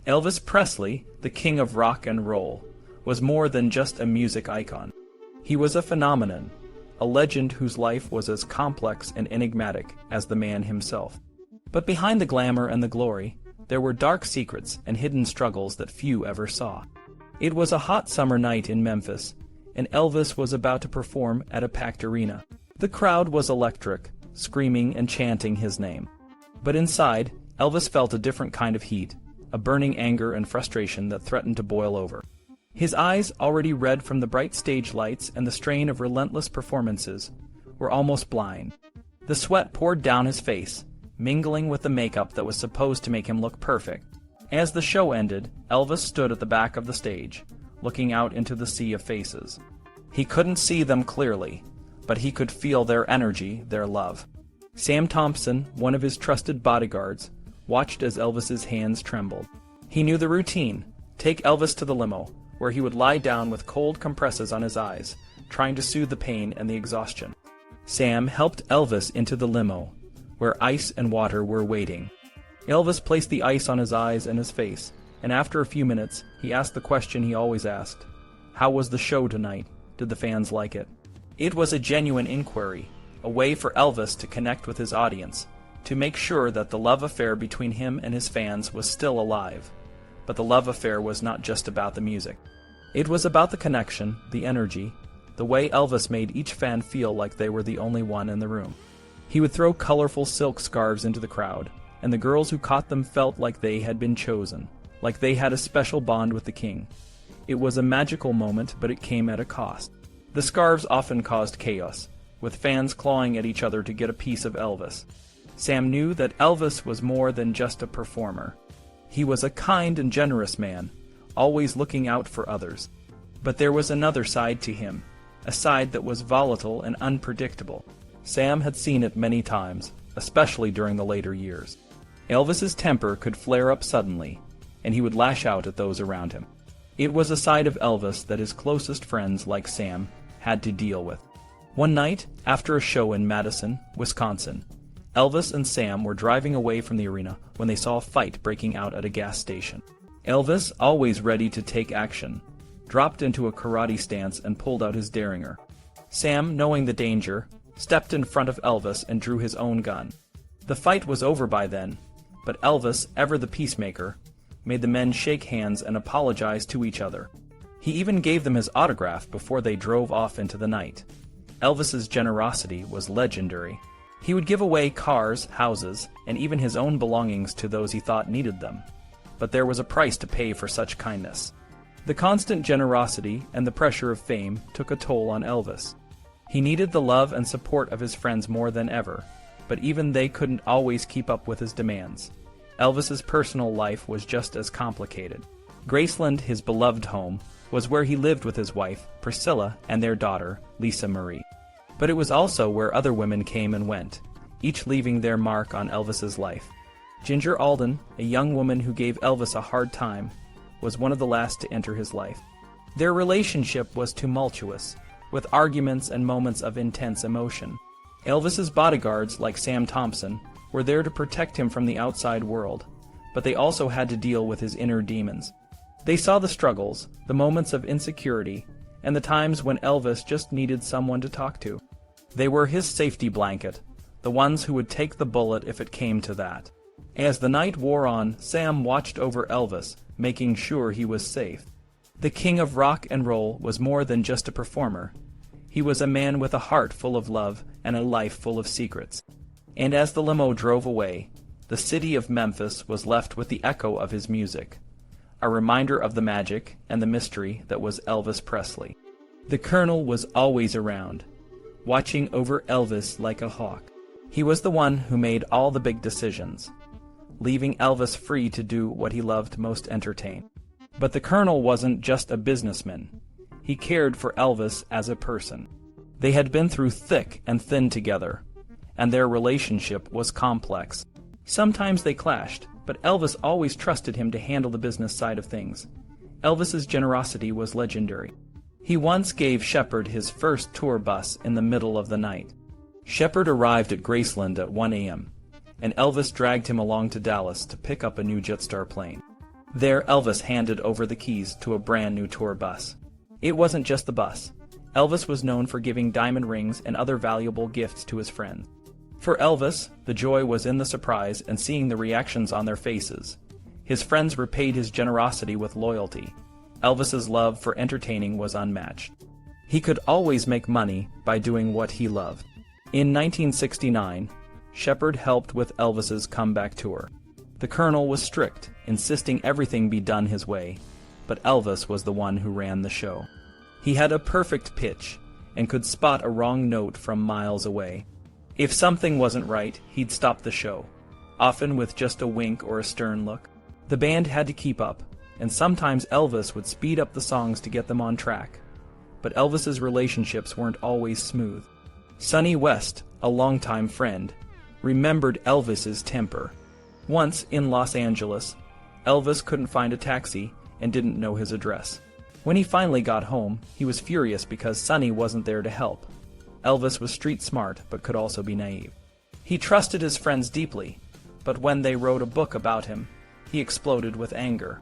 Elvis Presley, the king of rock and roll, was more than just a music icon. He was a phenomenon, a legend whose life was as complex and enigmatic as the man himself. But behind the glamour and the glory, there were dark secrets and hidden struggles that few ever saw. It was a hot summer night in Memphis, and Elvis was about to perform at a packed arena. The crowd was electric, screaming and chanting his name. But inside, Elvis felt a different kind of heat, a burning anger and frustration that threatened to boil over. His eyes, already red from the bright stage lights and the strain of relentless performances, were almost blind. The sweat poured down his face, mingling with the makeup that was supposed to make him look perfect. As the show ended, Elvis stood at the back of the stage, looking out into the sea of faces. He couldn't see them clearly, but he could feel their energy, their love. Sam Thompson, one of his trusted bodyguards, watched as Elvis's hands trembled. He knew the routine: take Elvis to the limo, where he would lie down with cold compresses on his eyes, trying to soothe the pain and the exhaustion. Sam helped Elvis into the limo, where ice and water were waiting. Elvis placed the ice on his eyes and his face, and after a few minutes, he asked the question he always asked: how was the show tonight? Did the fans like it? It was a genuine inquiry, a way for Elvis to connect with his audience, to make sure that the love affair between him and his fans was still alive. But the love affair was not just about the music. It was about the connection, the energy, the way Elvis made each fan feel like they were the only one in the room. He would throw colorful silk scarves into the crowd, and the girls who caught them felt like they had been chosen, like they had a special bond with the king. It was a magical moment, but it came at a cost. The scarves often caused chaos, with fans clawing at each other to get a piece of Elvis. Sam knew that Elvis was more than just a performer. He was a kind and generous man, always looking out for others. But there was another side to him, a side that was volatile and unpredictable. Sam had seen it many times, especially during the later years. Elvis's temper could flare up suddenly, and he would lash out at those around him. It was a side of Elvis that his closest friends, like Sam, had to deal with. One night, after a show in Madison, Wisconsin, Elvis and Sam were driving away from the arena when they saw a fight breaking out at a gas station. Elvis, always ready to take action, dropped into a karate stance and pulled out his Derringer. Sam, knowing the danger, stepped in front of Elvis and drew his own gun. The fight was over by then, but Elvis, ever the peacemaker, made the men shake hands and apologize to each other. He even gave them his autograph before they drove off into the night. Elvis's generosity was legendary. He would give away cars, houses, and even his own belongings to those he thought needed them. But there was a price to pay for such kindness. The constant generosity and the pressure of fame took a toll on Elvis. He needed the love and support of his friends more than ever, but even they couldn't always keep up with his demands. Elvis's personal life was just as complicated. Graceland, his beloved home, was where he lived with his wife, Priscilla, and their daughter, Lisa Marie. But it was also where other women came and went, each leaving their mark on Elvis's life. Ginger Alden, a young woman who gave Elvis a hard time, was one of the last to enter his life. Their relationship was tumultuous, with arguments and moments of intense emotion. Elvis's bodyguards, like Sam Thompson, were there to protect him from the outside world, but they also had to deal with his inner demons. They saw the struggles, the moments of insecurity, and the times when Elvis just needed someone to talk to. They were his safety blanket, the ones who would take the bullet if it came to that. As the night wore on, Sam watched over Elvis, making sure he was safe. The king of rock and roll was more than just a performer. He was a man with a heart full of love and a life full of secrets. And as the limo drove away, the city of Memphis was left with the echo of his music, a reminder of the magic and the mystery that was Elvis Presley. The Colonel was always around, watching over Elvis like a hawk. He was the one who made all the big decisions, leaving Elvis free to do what he loved most: entertain. But the Colonel wasn't just a businessman. He cared for Elvis as a person. They had been through thick and thin together, and their relationship was complex. Sometimes they clashed, but Elvis always trusted him to handle the business side of things. Elvis's generosity was legendary. He once gave Shepard his first tour bus in the middle of the night. Shepard arrived at Graceland at 1 a.m., and Elvis dragged him along to Dallas to pick up a new Jetstar plane. There, Elvis handed over the keys to a brand new tour bus. It wasn't just the bus. Elvis was known for giving diamond rings and other valuable gifts to his friends. For Elvis, the joy was in the surprise and seeing the reactions on their faces. His friends repaid his generosity with loyalty. Elvis's love for entertaining was unmatched. He could always make money by doing what he loved. In 1969, Shepard helped with Elvis's comeback tour. The Colonel was strict, insisting everything be done his way, but Elvis was the one who ran the show. He had a perfect pitch and could spot a wrong note from miles away. If something wasn't right, he'd stop the show, often with just a wink or a stern look. The band had to keep up, and sometimes Elvis would speed up the songs to get them on track. But Elvis's relationships weren't always smooth. Sonny West, a longtime friend, remembered Elvis's temper. Once, in Los Angeles, Elvis couldn't find a taxi and didn't know his address. When he finally got home, he was furious because Sonny wasn't there to help. Elvis was street smart but could also be naive. He trusted his friends deeply, but when they wrote a book about him, he exploded with anger.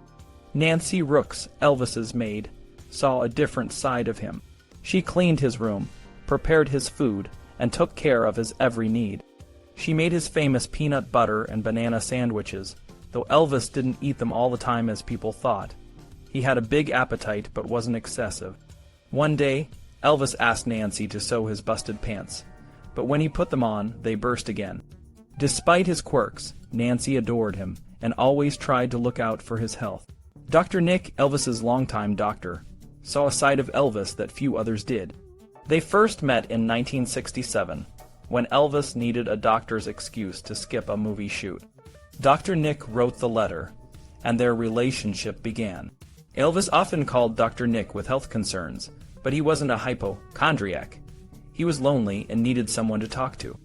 Nancy Rooks, Elvis's maid, saw a different side of him. She cleaned his room, prepared his food, and took care of his every need. She made his famous peanut butter and banana sandwiches, though Elvis didn't eat them all the time as people thought. He had a big appetite but wasn't excessive. One day, Elvis asked Nancy to sew his busted pants, but when he put them on, they burst again. Despite his quirks, Nancy adored him and always tried to look out for his health. Dr. Nick, Elvis's longtime doctor, saw a side of Elvis that few others did. They first met in 1967, when Elvis needed a doctor's excuse to skip a movie shoot. Dr. Nick wrote the letter, and their relationship began. Elvis often called Dr. Nick with health concerns, but he wasn't a hypochondriac. He was lonely and needed someone to talk to.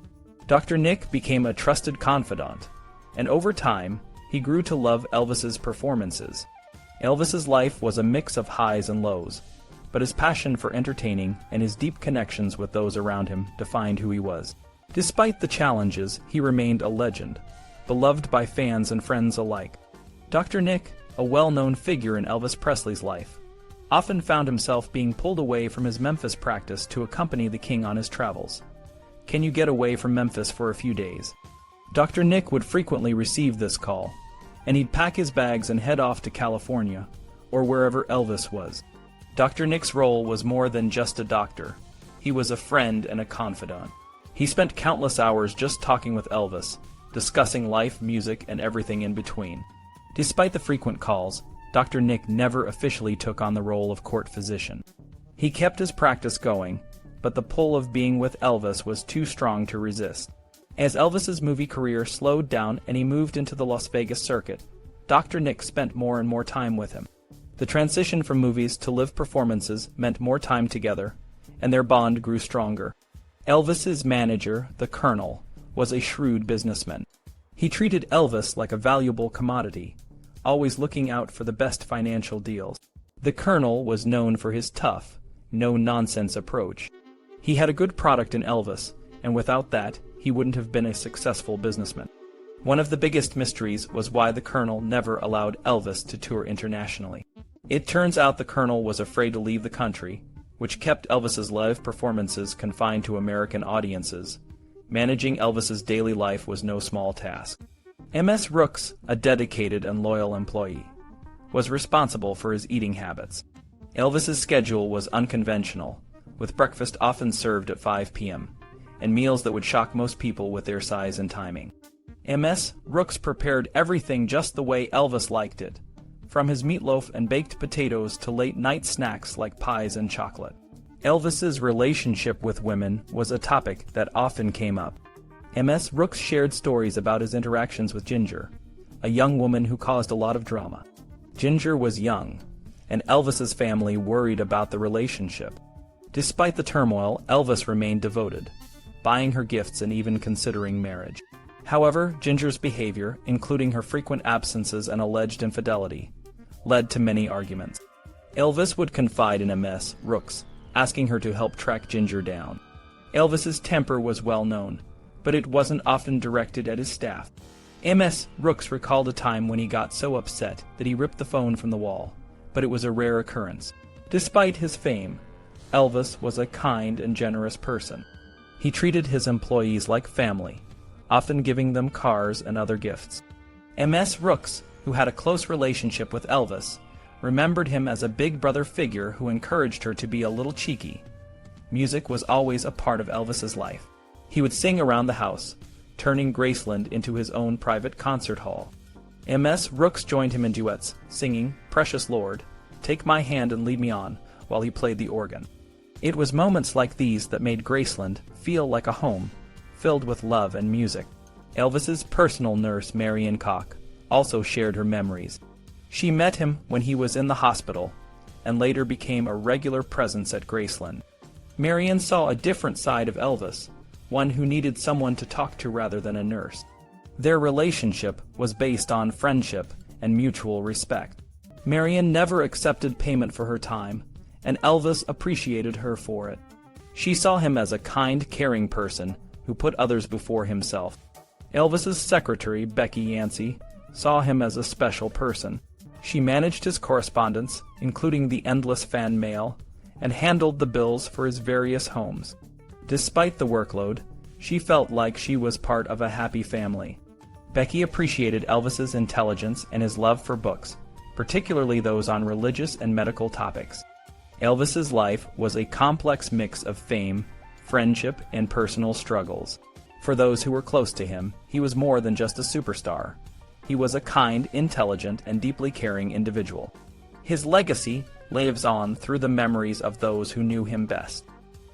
Dr. Nick became a trusted confidant, and over time, he grew to love Elvis's performances. Elvis's life was a mix of highs and lows, but his passion for entertaining and his deep connections with those around him defined who he was. Despite the challenges, he remained a legend, beloved by fans and friends alike. Dr. Nick, a well-known figure in Elvis Presley's life, often found himself being pulled away from his Memphis practice to accompany the king on his travels. "Can you get away from Memphis for a few days?" Dr. Nick would frequently receive this call, and he'd pack his bags and head off to California, or wherever Elvis was. Dr. Nick's role was more than just a doctor. He was a friend and a confidant. He spent countless hours just talking with Elvis, discussing life, music, and everything in between. Despite the frequent calls, Dr. Nick never officially took on the role of court physician. He kept his practice going, but the pull of being with Elvis was too strong to resist. As Elvis's movie career slowed down and he moved into the Las Vegas circuit, Dr. Nick spent more and more time with him. The transition from movies to live performances meant more time together, and their bond grew stronger. Elvis's manager, the Colonel, was a shrewd businessman. He treated Elvis like a valuable commodity, always looking out for the best financial deals. The Colonel was known for his tough, no-nonsense approach. He had a good product in Elvis, and without that, he wouldn't have been a successful businessman. One of the biggest mysteries was why the Colonel never allowed Elvis to tour internationally. It turns out the Colonel was afraid to leave the country, which kept Elvis's live performances confined to American audiences. Managing Elvis's daily life was no small task. M.S. Rooks, a dedicated and loyal employee, was responsible for his eating habits. Elvis's schedule was unconventional, with breakfast often served at 5 p.m., and meals that would shock most people with their size and timing. M.S. Rooks prepared everything just the way Elvis liked it, from his meatloaf and baked potatoes to late-night snacks like pies and chocolate. Elvis's relationship with women was a topic that often came up. M.S. Rooks shared stories about his interactions with Ginger, a young woman who caused a lot of drama. Ginger was young, and Elvis's family worried about the relationship. Despite the turmoil, Elvis remained devoted, buying her gifts and even considering marriage. However, Ginger's behavior, including her frequent absences and alleged infidelity, led to many arguments. Elvis would confide in M.S. Rooks, asking her to help track Ginger down. Elvis's temper was well known, but it wasn't often directed at his staff. MS Rooks recalled a time when he got so upset that he ripped the phone from the wall, but it was a rare occurrence. Despite his fame, Elvis was a kind and generous person. He treated his employees like family, often giving them cars and other gifts. MS Rooks, who had a close relationship with Elvis, remembered him as a big brother figure who encouraged her to be a little cheeky. Music was always a part of Elvis's life. He would sing around the house, turning Graceland into his own private concert hall. MS Rooks joined him in duets, singing "Precious Lord," "Take My Hand and Lead Me On," while he played the organ. It was moments like these that made Graceland feel like a home, filled with love and music. Elvis's personal nurse, Marion Cock, also shared her memories. She met him when he was in the hospital, and later became a regular presence at Graceland. Marion saw a different side of Elvis, one who needed someone to talk to rather than a nurse. Their relationship was based on friendship and mutual respect. Marion never accepted payment for her time, and Elvis appreciated her for it. She saw him as a kind, caring person who put others before himself. Elvis's secretary, Becky Yancey, saw him as a special person. She managed his correspondence, including the endless fan mail, and handled the bills for his various homes. Despite the workload, she felt like she was part of a happy family. Becky appreciated Elvis's intelligence and his love for books, particularly those on religious and medical topics. Elvis's life was a complex mix of fame, friendship, and personal struggles. For those who were close to him, he was more than just a superstar. He was a kind, intelligent, and deeply caring individual. His legacy lives on through the memories of those who knew him best.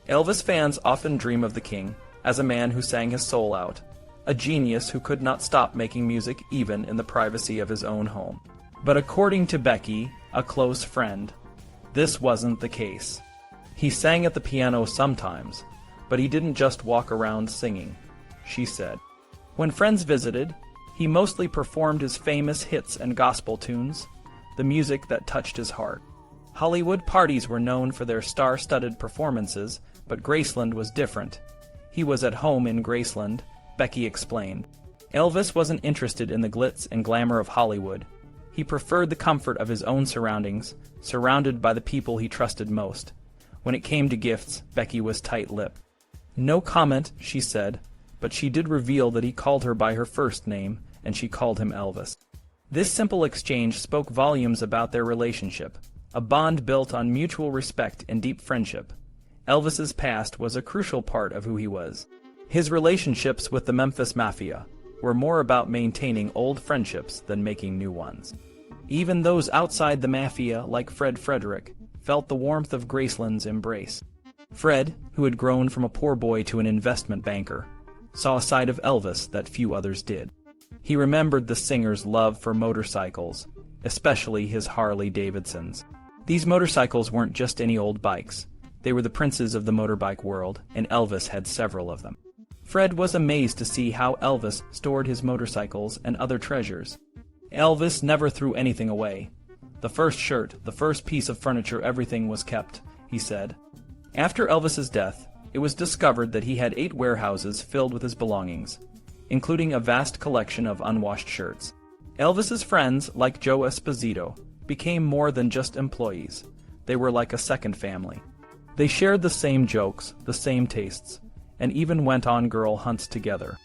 Elvis fans often dream of the King as a man who sang his soul out, a genius who could not stop making music even in the privacy of his own home. But according to Becky, a close friend, this wasn't the case. He sang at the piano sometimes, but he didn't just walk around singing, she said. When friends visited, he mostly performed his famous hits and gospel tunes, the music that touched his heart. Hollywood parties were known for their star-studded performances, but Graceland was different. He was at home in Graceland, Becky explained. Elvis wasn't interested in the glitz and glamour of Hollywood. He preferred the comfort of his own surroundings, surrounded by the people he trusted most. When it came to gifts, Becky was tight-lipped. No comment, she said, but she did reveal that he called her by her first name, and she called him Elvis. This simple exchange spoke volumes about their relationship, a bond built on mutual respect and deep friendship. Elvis's past was a crucial part of who he was. His relationships with the Memphis Mafia were more about maintaining old friendships than making new ones. Even those outside the Mafia, like Fred Frederick, felt the warmth of Graceland's embrace. Fred, who had grown from a poor boy to an investment banker, saw a side of Elvis that few others did. He remembered the singer's love for motorcycles, especially his Harley-Davidsons. These motorcycles weren't just any old bikes. They were the princes of the motorbike world, and Elvis had several of them. Fred was amazed to see how Elvis stored his motorcycles and other treasures. Elvis never threw anything away. The first shirt, the first piece of furniture, everything was kept, he said. After Elvis's death, it was discovered that he had 8 warehouses filled with his belongings, including a vast collection of unwashed shirts. Elvis's friends, like Joe Esposito, became more than just employees. They were like a second family. They shared the same jokes, the same tastes, and even went on girl hunts together.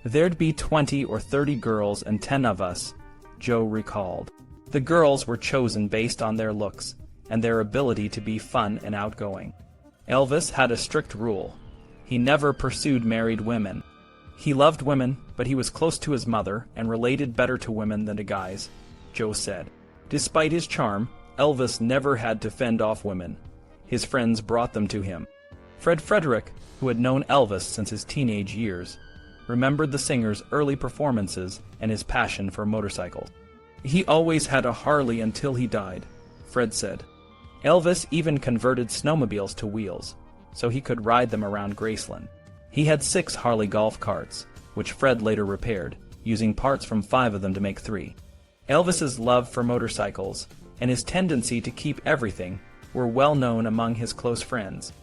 There'd be 20 or 30 girls and 10 of us, Joe recalled. The girls were chosen based on their looks and their ability to be fun and outgoing. Elvis had a strict rule. He never pursued married women. He loved women, but he was close to his mother and related better to women than to guys, Joe said. Despite his charm, Elvis never had to fend off women. His friends brought them to him. Fred Frederick, who had known Elvis since his teenage years, remembered the singer's early performances and his passion for motorcycles. He always had a Harley until he died, Fred said. Elvis even converted snowmobiles to wheels, so he could ride them around Graceland. He had 6 Harley golf carts, which Fred later repaired, using parts from 5 of them to make 3. Elvis's love for motorcycles and his tendency to keep everything were well known among his close friends.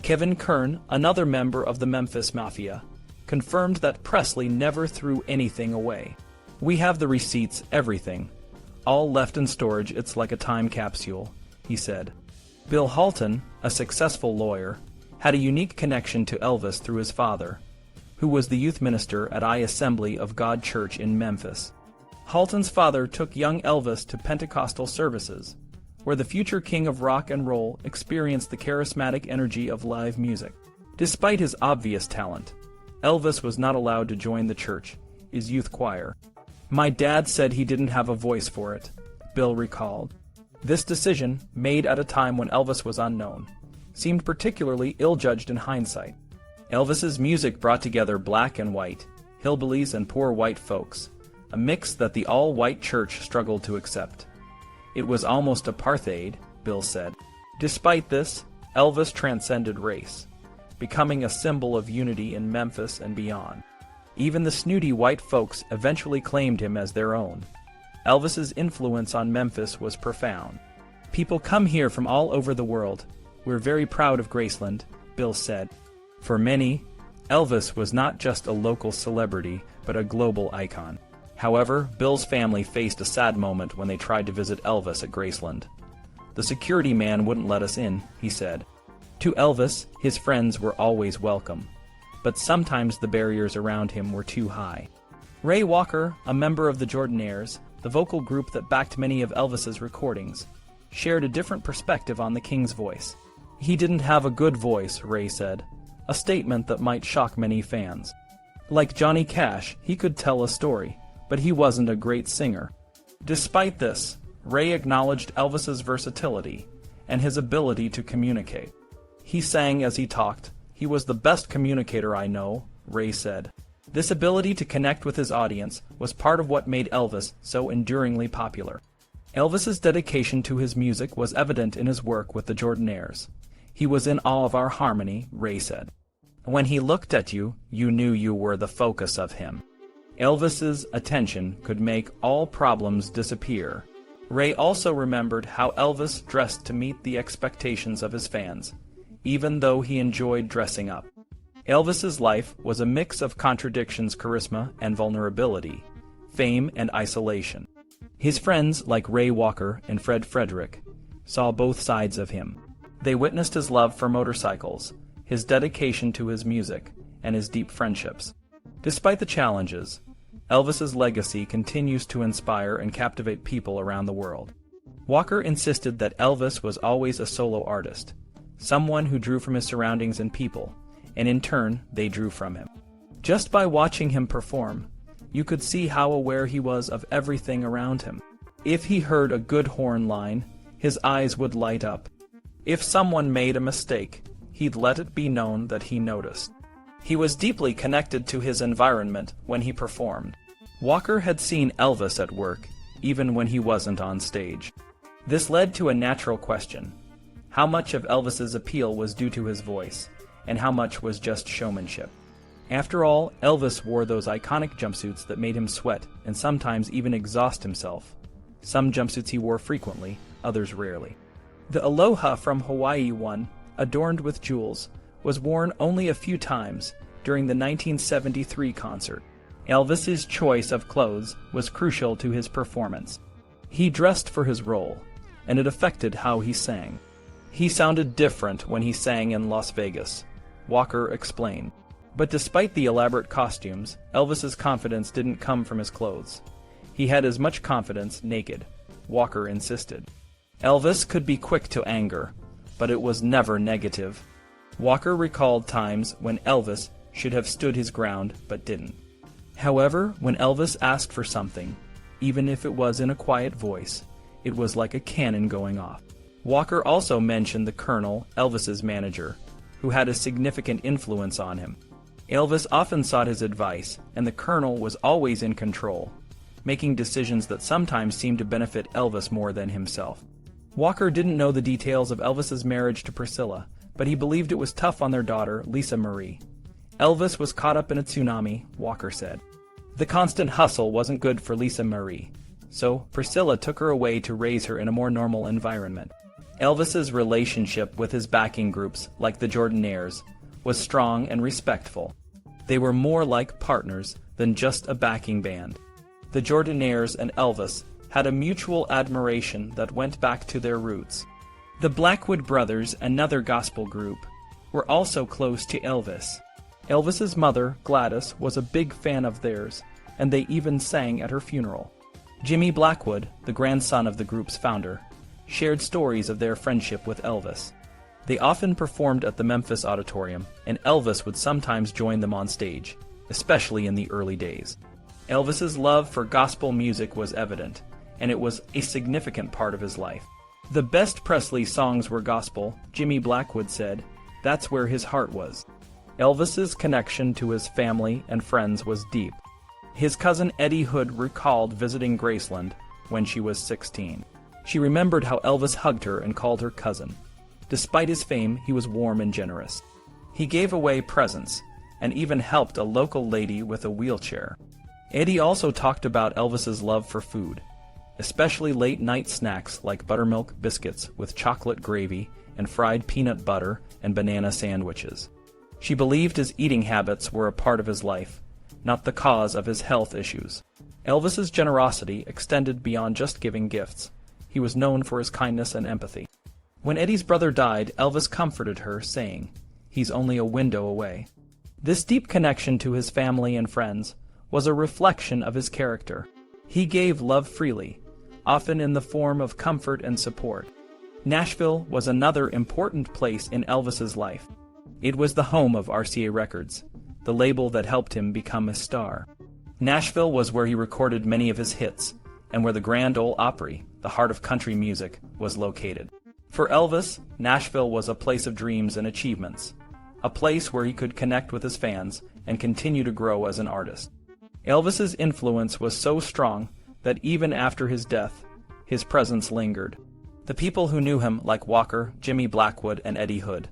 Kevin Kern, another member of the Memphis Mafia, confirmed that Presley never threw anything away. "We have the receipts, everything. All left in storage. It's like a time capsule," he said. Bill Halton, a successful lawyer, had a unique connection to Elvis through his father, who was the youth minister at I Assembly of God Church in Memphis. Halton's father took young Elvis to Pentecostal services, where the future king of rock and roll experienced the charismatic energy of live music. Despite his obvious talent, Elvis was not allowed to join the church, his youth choir. "My dad said he didn't have a voice for it," Bill recalled. This decision, made at a time when Elvis was unknown, seemed particularly ill-judged in hindsight. Elvis's music brought together black and white, hillbillies and poor white folks, a mix that the all-white church struggled to accept. It was almost apartheid, Bill said. Despite this, Elvis transcended race, becoming a symbol of unity in Memphis and beyond. Even the snooty white folks eventually claimed him as their own. Elvis's influence on Memphis was profound. "People come here from all over the world. We're very proud of Graceland," Bill said. For many, Elvis was not just a local celebrity, but a global icon. However, Bill's family faced a sad moment when they tried to visit Elvis at Graceland. "The security man wouldn't let us in," he said. To Elvis, his friends were always welcome, but sometimes the barriers around him were too high. Ray Walker, a member of the Jordanaires, the vocal group that backed many of Elvis's recordings, shared a different perspective on the King's voice. "He didn't have a good voice," Ray said, a statement that might shock many fans. Like Johnny Cash, he could tell a story, but he wasn't a great singer. Despite this, Ray acknowledged Elvis's versatility and his ability to communicate. "He sang as he talked. He was the best communicator I know," Ray said. This ability to connect with his audience was part of what made Elvis so enduringly popular. Elvis's dedication to his music was evident in his work with the Jordanaires. "He was in awe of our harmony," Ray said. "When he looked at you, you knew you were the focus of him." Elvis's attention could make all problems disappear. Ray also remembered how Elvis dressed to meet the expectations of his fans, even though he enjoyed dressing up. Elvis's life was a mix of contradictions, charisma, and vulnerability, fame and isolation. His friends, like Ray Walker and Fred Frederick, saw both sides of him. They witnessed his love for motorcycles, his dedication to his music, and his deep friendships. Despite the challenges, Elvis's legacy continues to inspire and captivate people around the world. Walker insisted that Elvis was always a solo artist, someone who drew from his surroundings and people, and in turn, they drew from him. Just by watching him perform, you could see how aware he was of everything around him. If he heard a good horn line, his eyes would light up. If someone made a mistake, he'd let it be known that he noticed. He was deeply connected to his environment when he performed. Walker had seen Elvis at work, even when he wasn't on stage. This led to a natural question. How much of Elvis's appeal was due to his voice, and how much was just showmanship? After all, Elvis wore those iconic jumpsuits that made him sweat and sometimes even exhaust himself. Some jumpsuits he wore frequently, others rarely. The Aloha from Hawaii one, adorned with jewels, was worn only a few times during the 1973 concert. Elvis's choice of clothes was crucial to his performance. He dressed for his role, and it affected how he sang. He sounded different when he sang in Las Vegas, Walker explained. But despite the elaborate costumes, Elvis's confidence didn't come from his clothes. He had as much confidence naked, Walker insisted. Elvis could be quick to anger, but it was never negative. Walker recalled times when Elvis should have stood his ground but didn't. However, when Elvis asked for something, even if it was in a quiet voice, it was like a cannon going off. Walker also mentioned the Colonel, Elvis's manager, who had a significant influence on him. Elvis often sought his advice, and the Colonel was always in control, making decisions that sometimes seemed to benefit Elvis more than himself. Walker didn't know the details of Elvis's marriage to Priscilla, but he believed it was tough on their daughter, Lisa Marie. Elvis was caught up in a tsunami, Walker said. The constant hustle wasn't good for Lisa Marie, so Priscilla took her away to raise her in a more normal environment. Elvis's relationship with his backing groups, like the Jordanaires, was strong and respectful. They were more like partners than just a backing band. The Jordanaires and Elvis had a mutual admiration that went back to their roots. The Blackwood Brothers, another gospel group, were also close to Elvis. Elvis's mother, Gladys, was a big fan of theirs, and they even sang at her funeral. Jimmy Blackwood, the grandson of the group's founder, shared stories of their friendship with Elvis. They often performed at the Memphis Auditorium, and Elvis would sometimes join them on stage, especially in the early days. Elvis's love for gospel music was evident, and it was a significant part of his life. The best Presley songs were gospel, Jimmy Blackwood said. That's where his heart was. Elvis's connection to his family and friends was deep. His cousin Eddie Hood recalled visiting Graceland when she was 16. She remembered how Elvis hugged her and called her cousin. Despite his fame, he was warm and generous. He gave away presents and even helped a local lady with a wheelchair. Eddie also talked about Elvis's love for food, especially late-night snacks like buttermilk biscuits with chocolate gravy and fried peanut butter and banana sandwiches. She believed his eating habits were a part of his life, not the cause of his health issues. Elvis's generosity extended beyond just giving gifts. He was known for his kindness and empathy. When Eddie's brother died, Elvis comforted her, saying, "He's only a window away." This deep connection to his family and friends was a reflection of his character. He gave love freely, often in the form of comfort and support. Nashville was another important place in Elvis's life. It was the home of RCA Records, the label that helped him become a star. Nashville was where he recorded many of his hits, and where the Grand Ole Opry, the heart of country music, was located. For Elvis, Nashville was a place of dreams and achievements, a place where he could connect with his fans and continue to grow as an artist. Elvis's influence was so strong that even after his death, his presence lingered. The people who knew him, like Walker, Jimmy Blackwood, and Eddie Hood,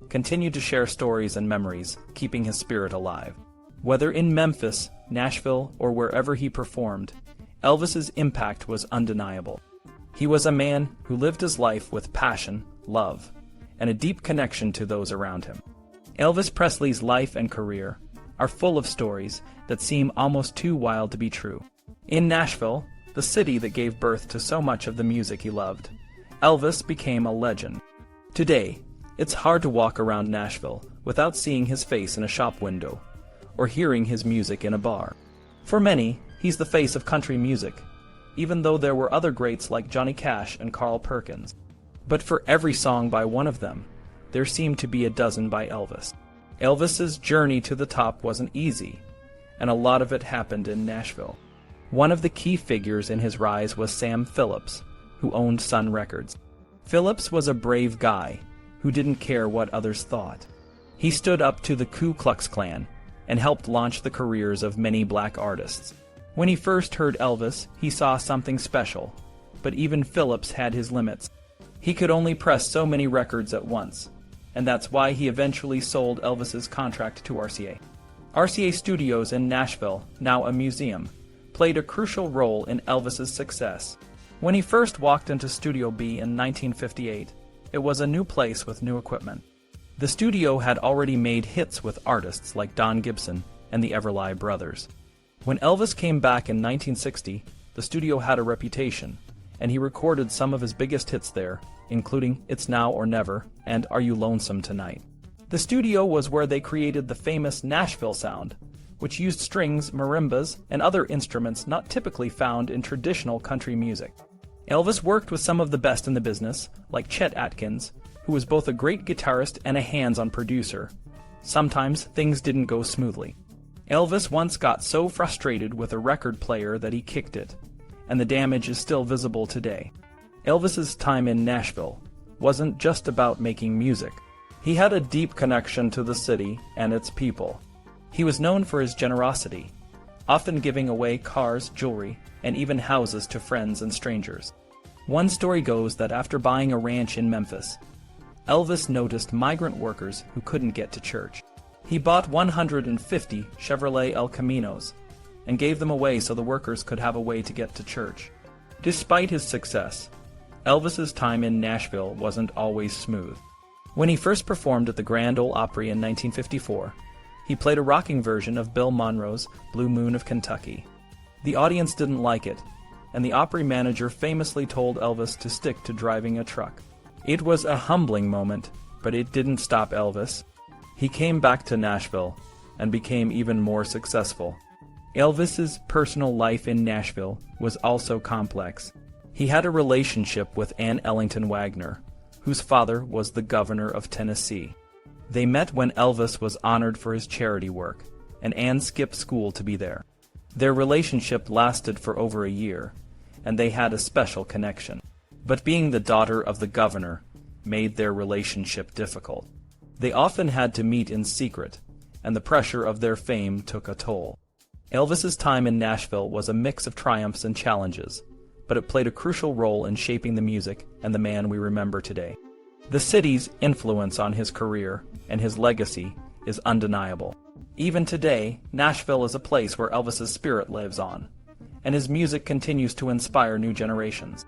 continued to share stories and memories, keeping his spirit alive. Whether in Memphis, Nashville, or wherever he performed, Elvis's impact was undeniable. He was a man who lived his life with passion, love, and a deep connection to those around him. Elvis Presley's life and career are full of stories that seem almost too wild to be true. In Nashville, the city that gave birth to so much of the music he loved, Elvis became a legend. Today, it's hard to walk around Nashville without seeing his face in a shop window or hearing his music in a bar. For many, he's the face of country music, even though there were other greats like Johnny Cash and Carl Perkins. But for every song by one of them, there seemed to be a dozen by Elvis. Elvis's journey to the top wasn't easy, and a lot of it happened in Nashville. One of the key figures in his rise was Sam Phillips, who owned Sun Records. Phillips was a brave guy who didn't care what others thought. He stood up to the Ku Klux Klan and helped launch the careers of many black artists. When he first heard Elvis, he saw something special, but even Phillips had his limits. He could only press so many records at once, and that's why he eventually sold Elvis's contract to RCA. RCA Studios in Nashville, now a museum, played a crucial role in Elvis's success. When he first walked into Studio B in 1958, it was a new place with new equipment. The studio had already made hits with artists like Don Gibson and the Everly Brothers. When Elvis came back in 1960, the studio had a reputation, and he recorded some of his biggest hits there, including It's Now or Never and Are You Lonesome Tonight. The studio was where they created the famous Nashville sound, which used strings, marimbas, and other instruments not typically found in traditional country music. Elvis worked with some of the best in the business, like Chet Atkins, who was both a great guitarist and a hands-on producer. Sometimes things didn't go smoothly. Elvis once got so frustrated with a record player that he kicked it, and the damage is still visible today. Elvis's time in Nashville wasn't just about making music. He had a deep connection to the city and its people. He was known for his generosity, often giving away cars, jewelry, and even houses to friends and strangers. One story goes that after buying a ranch in Memphis, Elvis noticed migrant workers who couldn't get to church. He bought 150 Chevrolet El Caminos and gave them away so the workers could have a way to get to church. Despite his success, Elvis's time in Nashville wasn't always smooth. When he first performed at the Grand Ole Opry in 1954, he played a rocking version of Bill Monroe's Blue Moon of Kentucky. The audience didn't like it, and the Opry manager famously told Elvis to stick to driving a truck. It was a humbling moment, but it didn't stop Elvis. He came back to Nashville and became even more successful. Elvis's personal life in Nashville was also complex. He had a relationship with Anne Ellington Wagner, whose father was the governor of Tennessee. They met when Elvis was honored for his charity work, and Anne skipped school to be there. Their relationship lasted for over a year, and they had a special connection. But being the daughter of the governor made their relationship difficult. They often had to meet in secret, and the pressure of their fame took a toll. Elvis's time in Nashville was a mix of triumphs and challenges, but it played a crucial role in shaping the music and the man we remember today. The city's influence on his career and his legacy is undeniable. Even today, Nashville is a place where Elvis's spirit lives on, and his music continues to inspire new generations.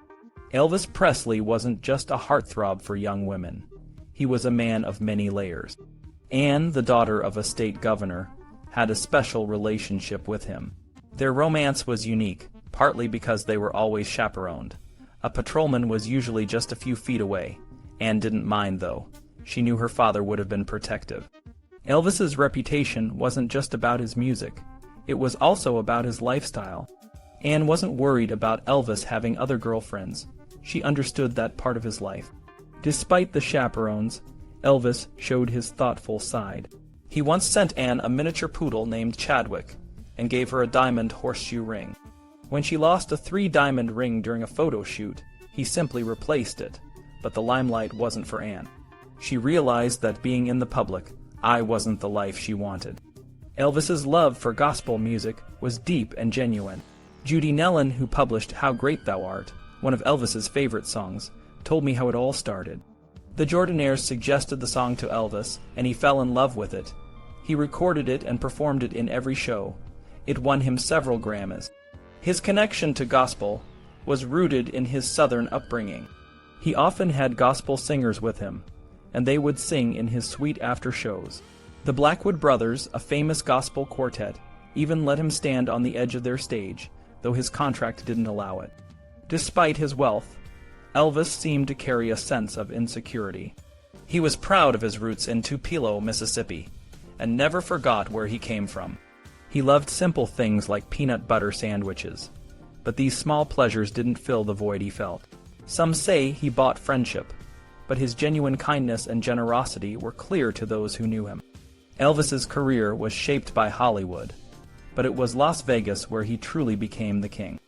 Elvis Presley wasn't just a heartthrob for young women. He was a man of many layers. Anne, the daughter of a state governor, had a special relationship with him. Their romance was unique, partly because they were always chaperoned. A patrolman was usually just a few feet away. Anne didn't mind, though. She knew her father would have been protective. Elvis's reputation wasn't just about his music. It was also about his lifestyle. Anne wasn't worried about Elvis having other girlfriends. She understood that part of his life. Despite the chaperones, Elvis showed his thoughtful side. He once sent Anne a miniature poodle named Chadwick and gave her a diamond horseshoe ring. When she lost a 3-diamond ring during a photo shoot, he simply replaced it, but the limelight wasn't for Anne. She realized that being in the public eye wasn't the life she wanted. Elvis's love for gospel music was deep and genuine. Judy Nellen, who published How Great Thou Art, one of Elvis's favorite songs, told me how it all started. The Jordanaires suggested the song to Elvis, and he fell in love with it. He recorded it and performed it in every show. It won him several Grammys. His connection to gospel was rooted in his Southern upbringing. He often had gospel singers with him, and they would sing in his suite after shows. The Blackwood Brothers, a famous gospel quartet, even let him stand on the edge of their stage, though his contract didn't allow it. Despite his wealth, Elvis seemed to carry a sense of insecurity. He was proud of his roots in Tupelo, Mississippi, and never forgot where he came from. He loved simple things like peanut butter sandwiches, but these small pleasures didn't fill the void he felt. Some say he bought friendship, but his genuine kindness and generosity were clear to those who knew him. Elvis's career was shaped by Hollywood, but it was Las Vegas where he truly became the king.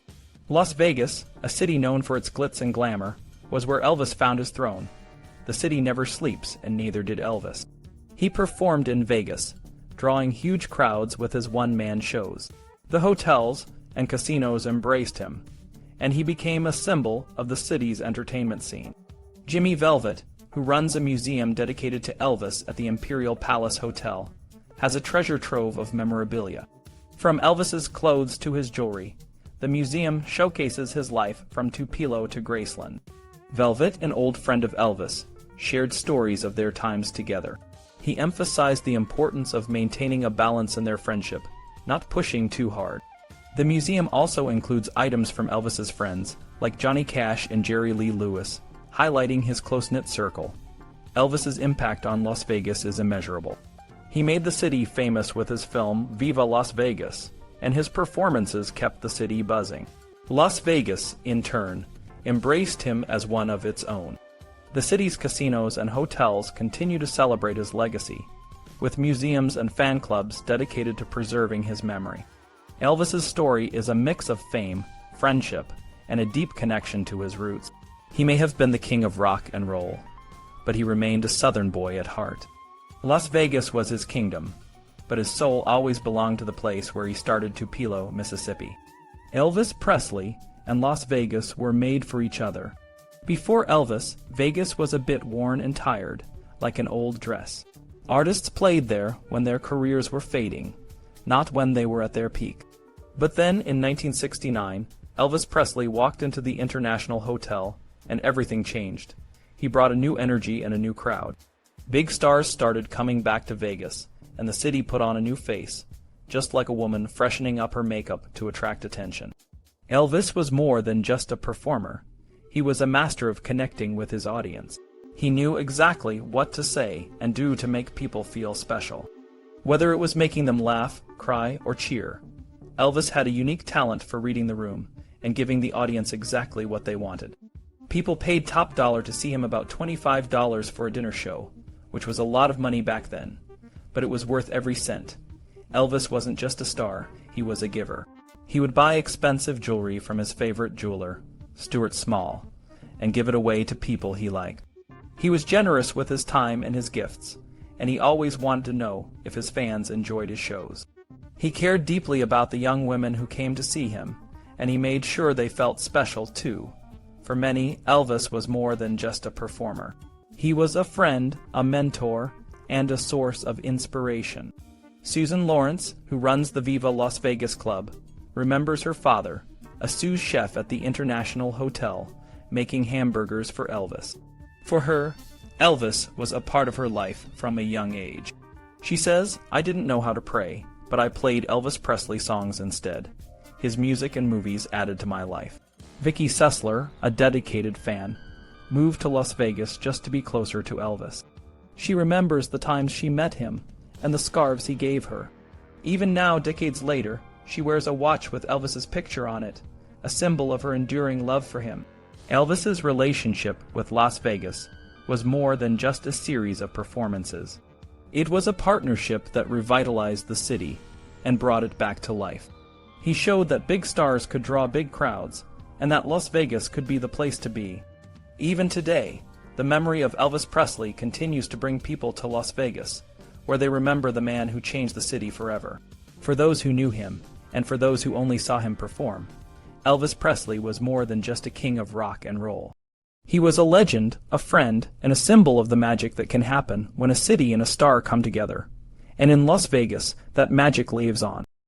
Las Vegas, a city known for its glitz and glamour, was where Elvis found his throne. The city never sleeps, and neither did Elvis. He performed in Vegas, drawing huge crowds with his one-man shows. The hotels and casinos embraced him, and he became a symbol of the city's entertainment scene. Jimmy Velvet, who runs a museum dedicated to Elvis at the Imperial Palace Hotel, has a treasure trove of memorabilia. From Elvis's clothes to his jewelry, the museum showcases his life from Tupelo to Graceland. Velvet, an old friend of Elvis, shared stories of their times together. He emphasized the importance of maintaining a balance in their friendship, not pushing too hard. The museum also includes items from Elvis's friends, like Johnny Cash and Jerry Lee Lewis, highlighting his close-knit circle. Elvis's impact on Las Vegas is immeasurable. He made the city famous with his film Viva Las Vegas, and his performances kept the city buzzing. Las Vegas, in turn, embraced him as one of its own. The city's casinos and hotels continue to celebrate his legacy, with museums and fan clubs dedicated to preserving his memory. Elvis's story is a mix of fame, friendship, and a deep connection to his roots. He may have been the king of rock and roll, but he remained a Southern boy at heart. Las Vegas was his kingdom, but his soul always belonged to the place where he started, Tupelo, Mississippi. Elvis Presley and Las Vegas were made for each other. Before Elvis, Vegas was a bit worn and tired, like an old dress. Artists played there when their careers were fading, not when they were at their peak. But then, in 1969, Elvis Presley walked into the International Hotel, and everything changed. He brought a new energy and a new crowd. Big stars started coming back to Vegas, and the city put on a new face. just like a woman freshening up her makeup to attract attention. Elvis was more than just a performer. He was a master of connecting with his audience. He knew exactly what to say and do to make people feel special. Whether it was making them laugh, cry, or cheer, Elvis had a unique talent for reading the room and giving the audience exactly what they wanted. People paid top dollar to see him, about $25 for a dinner show, which was a lot of money back then, but it was worth every cent. Elvis wasn't just a star, he was a giver. He would buy expensive jewelry from his favorite jeweler, Stuart Small, and give it away to people he liked. He was generous with his time and his gifts, and he always wanted to know if his fans enjoyed his shows. He cared deeply about the young women who came to see him, and he made sure they felt special too. For many, Elvis was more than just a performer. He was a friend, a mentor, and a source of inspiration. Susan Lawrence, who runs the Viva Las Vegas Club, remembers her father, a sous chef at the International Hotel, making hamburgers for Elvis. For her, Elvis was a part of her life from a young age. She says, "I didn't know how to pray, but I played Elvis Presley songs instead. His music and movies added to my life." Vicky Sessler, a dedicated fan, moved to Las Vegas just to be closer to Elvis. She remembers the times she met him and the scarves he gave her. Even now, decades later, she wears a watch with Elvis's picture on it, a symbol of her enduring love for him. Elvis's relationship with Las Vegas was more than just a series of performances. It was a partnership that revitalized the city and brought it back to life. He showed that big stars could draw big crowds, and that Las Vegas could be the place to be. Even today, the memory of Elvis Presley continues to bring people to Las Vegas, where they remember the man who changed the city forever. For those who knew him, and for those who only saw him perform, Elvis Presley was more than just a king of rock and roll. He was a legend, a friend, and a symbol of the magic that can happen when a city and a star come together. And in Las Vegas, that magic lives on.